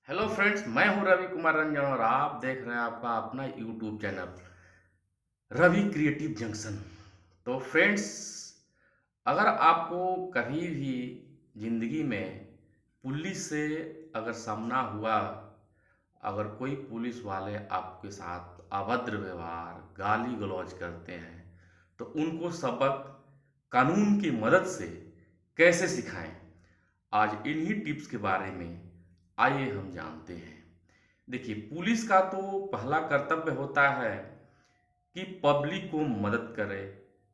Hello friends, मैं हूं रवि कुमार रंजन और आप देख रहे हैं आपका अपना YouTube channel Ravi creative junction. तो फ्रेंड्स, अगर आपको कभी भी ज़िंदगी में पुलिस से अगर सामना हुआ, अगर कोई पुलिस वाले आपके साथ अभद्र व्यवहार, गाली गलौज करते हैं, तो उनको सबक कानून की मदद से कैसे सिखाएं, आज इन्हीं टिप्स के बारे में आइए हम जानते हैं। देखिए, पुलिस का तो पहला कर्तव्य होता है कि पब्लिक को मदद करे,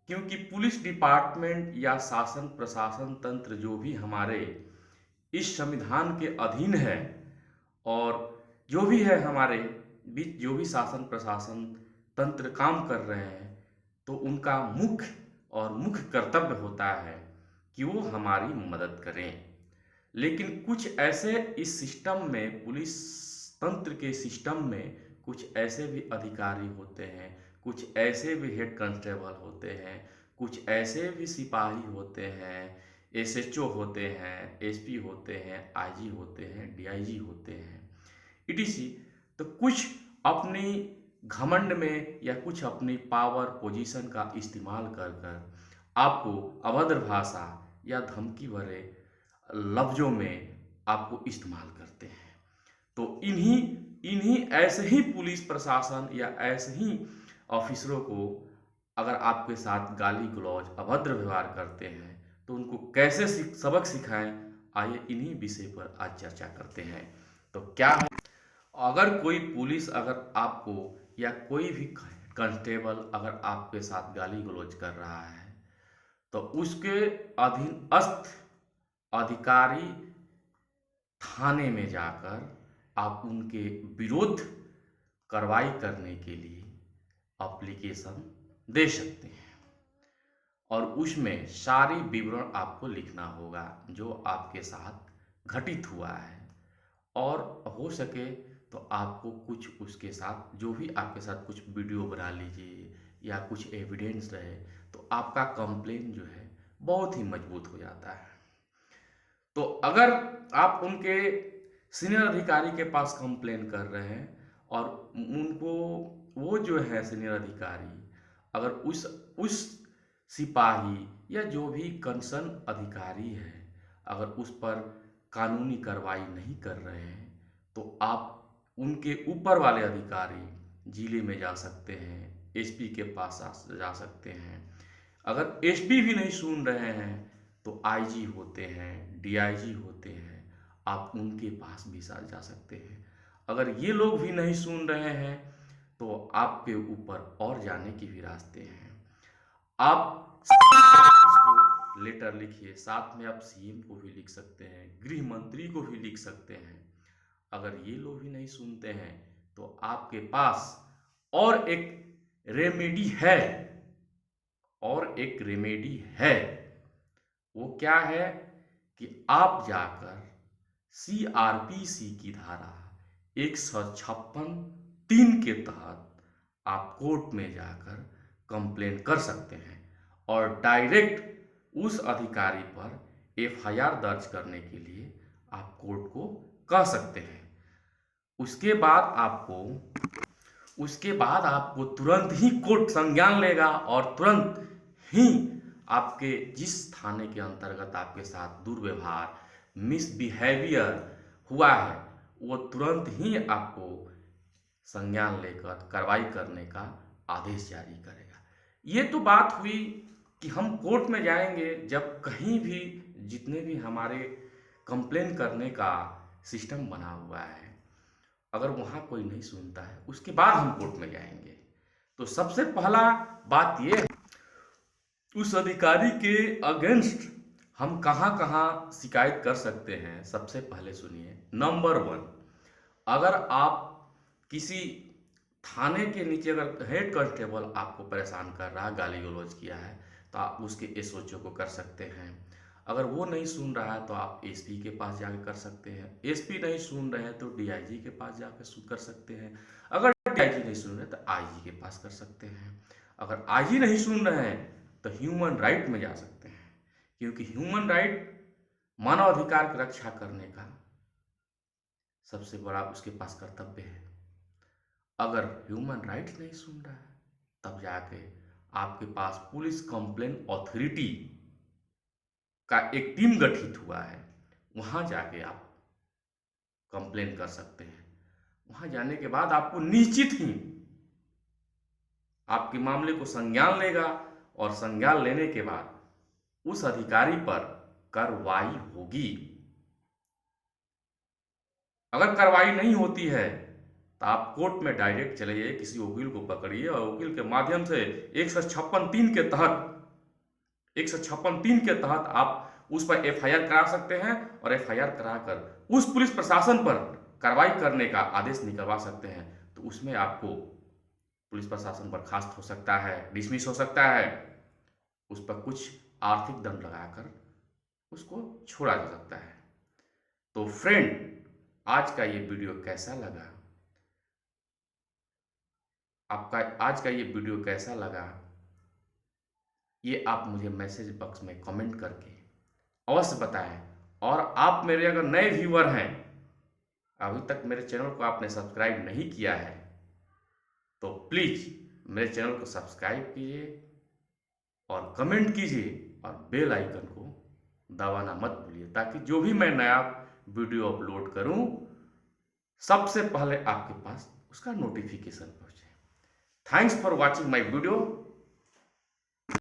क्योंकि पुलिस डिपार्टमेंट या शासन प्रशासन तंत्र जो भी हमारे इस संविधान के अधीन है, और जो भी है हमारे बीच जो भी शासन प्रशासन तंत्र काम कर रहे हैं, तो उनका मुख्य कर्तव्य होता है कि वो हमारी मदद करें। लेकिन कुछ ऐसे इस सिस्टम में, पुलिस तंत्र के सिस्टम में कुछ ऐसे भी अधिकारी होते हैं, कुछ ऐसे भी हेड कांस्टेबल होते हैं, कुछ ऐसे भी सिपाही होते हैं, एसएचओ होते हैं, एसपी होते हैं, आईजी होते हैं, डीआईजी होते हैं, ईटीसी। तो कुछ अपनी घमंड में या कुछ अपनी पावर पोजीशन का इस्तेमाल कर कर आपको अभद्र भाषा या धमकी भरे लफ्ज़ों में आपको इस्तेमाल करते हैं। तो इन्हीं इन्हीं ऐसे ही पुलिस प्रशासन या ऐसे ही ऑफिसरों को अगर आपके साथ गाली गलौज अभद्र व्यवहार करते हैं, तो उनको कैसे सबक सिखाएं, आइए इन्हीं विषय पर आज चर्चा करते हैं। तो क्या है, अगर कोई पुलिस अगर आपको या कोई भी कांस्टेबल अगर आपके साथ गाली गलौज कर रहा है, तो उसके अधीनस्थ अधिकारी थाने में जाकर आप उनके विरुद्ध कार्रवाई करने के लिए एप्लीकेशन दे सकते हैं, और उसमें सारी विवरण आपको लिखना होगा जो आपके साथ घटित हुआ है। और हो सके तो आपको कुछ उसके साथ जो भी आपके साथ कुछ वीडियो बना लीजिए या कुछ एविडेंस रहे, तो आपका कंप्लेन जो है बहुत ही मजबूत हो जाता है। तो अगर आप उनके सीनियर अधिकारी के पास कंप्लेन कर रहे हैं और उनको, वो जो है सीनियर अधिकारी, अगर उस सिपाही या जो भी कंसर्न अधिकारी है, अगर उस पर कानूनी कार्रवाई नहीं कर रहे हैं, तो आप उनके ऊपर वाले अधिकारी जिले में जा सकते हैं, एसपी के पास जा सकते हैं। अगर एसपी भी नहीं सुन रहे हैं, तो आईजी होते हैं, डीआईजी होते हैं, आप उनके पास भी जा सकते हैं। अगर ये लोग भी नहीं सुन रहे हैं, तो आपके ऊपर और जाने के भी रास्ते हैं। आप को लेटर लिखिए, साथ में आप सीएम को भी लिख सकते हैं, गृह मंत्री को भी लिख सकते हैं। अगर ये लोग भी नहीं सुनते हैं, तो आपके पास और एक रेमेडी है, और एक रेमेडी है। वो क्या है कि आप जाकर सीआरपीसी की धारा 156(3) के तहत आप कोर्ट में जाकर कंप्लेन कर सकते हैं, और डायरेक्ट उस अधिकारी पर एफआईआर दर्ज करने के लिए आप कोर्ट को कह सकते हैं। उसके बाद आपको उसके बाद आपको तुरंत ही कोर्ट संज्ञान लेगा, और तुरंत ही आपके जिस थाने के अंतर्गत आपके साथ दुर्व्यवहार, मिसबिहेवियर हुआ है, वो तुरंत ही आपको संज्ञान लेकर कार्रवाई करने का आदेश जारी करेगा। ये तो बात हुई कि हम कोर्ट में जाएंगे जब कहीं भी, जितने भी हमारे कंप्लेन करने का सिस्टम बना हुआ है, अगर वहाँ कोई नहीं सुनता है, उसके बाद हम कोर्ट में जाएंगे। तो सबसे पहला बात ये है, उस अधिकारी के अगेंस्ट हम कहाँ कहाँ शिकायत कर सकते हैं। सबसे पहले सुनिए, नंबर 1, अगर आप किसी थाने के नीचे अगर हेड कांस्टेबल आपको परेशान कर रहा है, गाली गलौज किया है, तो आप उसके एसओचओ को कर सकते हैं। अगर वो नहीं सुन रहा है, तो आप एसपी के पास जाकर कर सकते हैं। एसपी नहीं सुन रहे हैं, तो डीआईजी के पास जाकर कर सकते हैं। अगर डीआईजी नहीं सुन रहे, तो आईजी के पास कर सकते हैं। अगर आईजी नहीं सुन रहे हैं, तो ह्यूमन राइट में जा सकते हैं, क्योंकि ह्यूमन राइट मानव अधिकार की रक्षा करने का सबसे बड़ा उसके पास कर्तव्य है। अगर ह्यूमन राइट्स नहीं सुन रहा है, तब जाके आपके पास पुलिस कंप्लेन अथॉरिटी का एक टीम गठित हुआ है, वहाँ जाके आप कंप्लेन कर सकते हैं। वहाँ जाने के बाद आपको निश्चित ही आपके मामले को संज्ञान लेगा, और संज्ञान लेने के बाद उस अधिकारी पर कार्रवाई होगी। अगर कार्रवाई नहीं होती है तो आप कोर्ट में डायरेक्ट चले जाइए, किसी वकील को पकड़िए और वकील के माध्यम से 156(3) के तहत 156(3) के तहत आप उस पर एफआईआर करा सकते हैं, और एफआईआर कराकर उस पुलिस प्रशासन पर कार्रवाई करने का आदेश निकलवा सकते हैं। तो उसमें आपको पुलिस प्रशासन बर्खास्त हो सकता है, डिसमिस हो सकता है, उस पर कुछ आर्थिक दंड लगाकर उसको छोड़ा जा सकता है। तो फ्रेंड, आज का ये वीडियो कैसा लगा? आपका आज का ये वीडियो कैसा लगा, ये आप मुझे मैसेज बॉक्स में कमेंट करके अवश्य बताएं। और आप मेरे अगर नए व्यूअर हैं, अभी तक मेरे चैनल को आपने सब्सक्राइब नहीं किया है, तो प्लीज़ मेरे चैनल को सब्सक्राइब कीजिए और कमेंट कीजिए, और बेल आइकन को दबाना मत भूलिए, ताकि जो भी मैं नया वीडियो अपलोड करूं, सबसे पहले आपके पास उसका नोटिफिकेशन पहुंचे। Thanks for watching my video.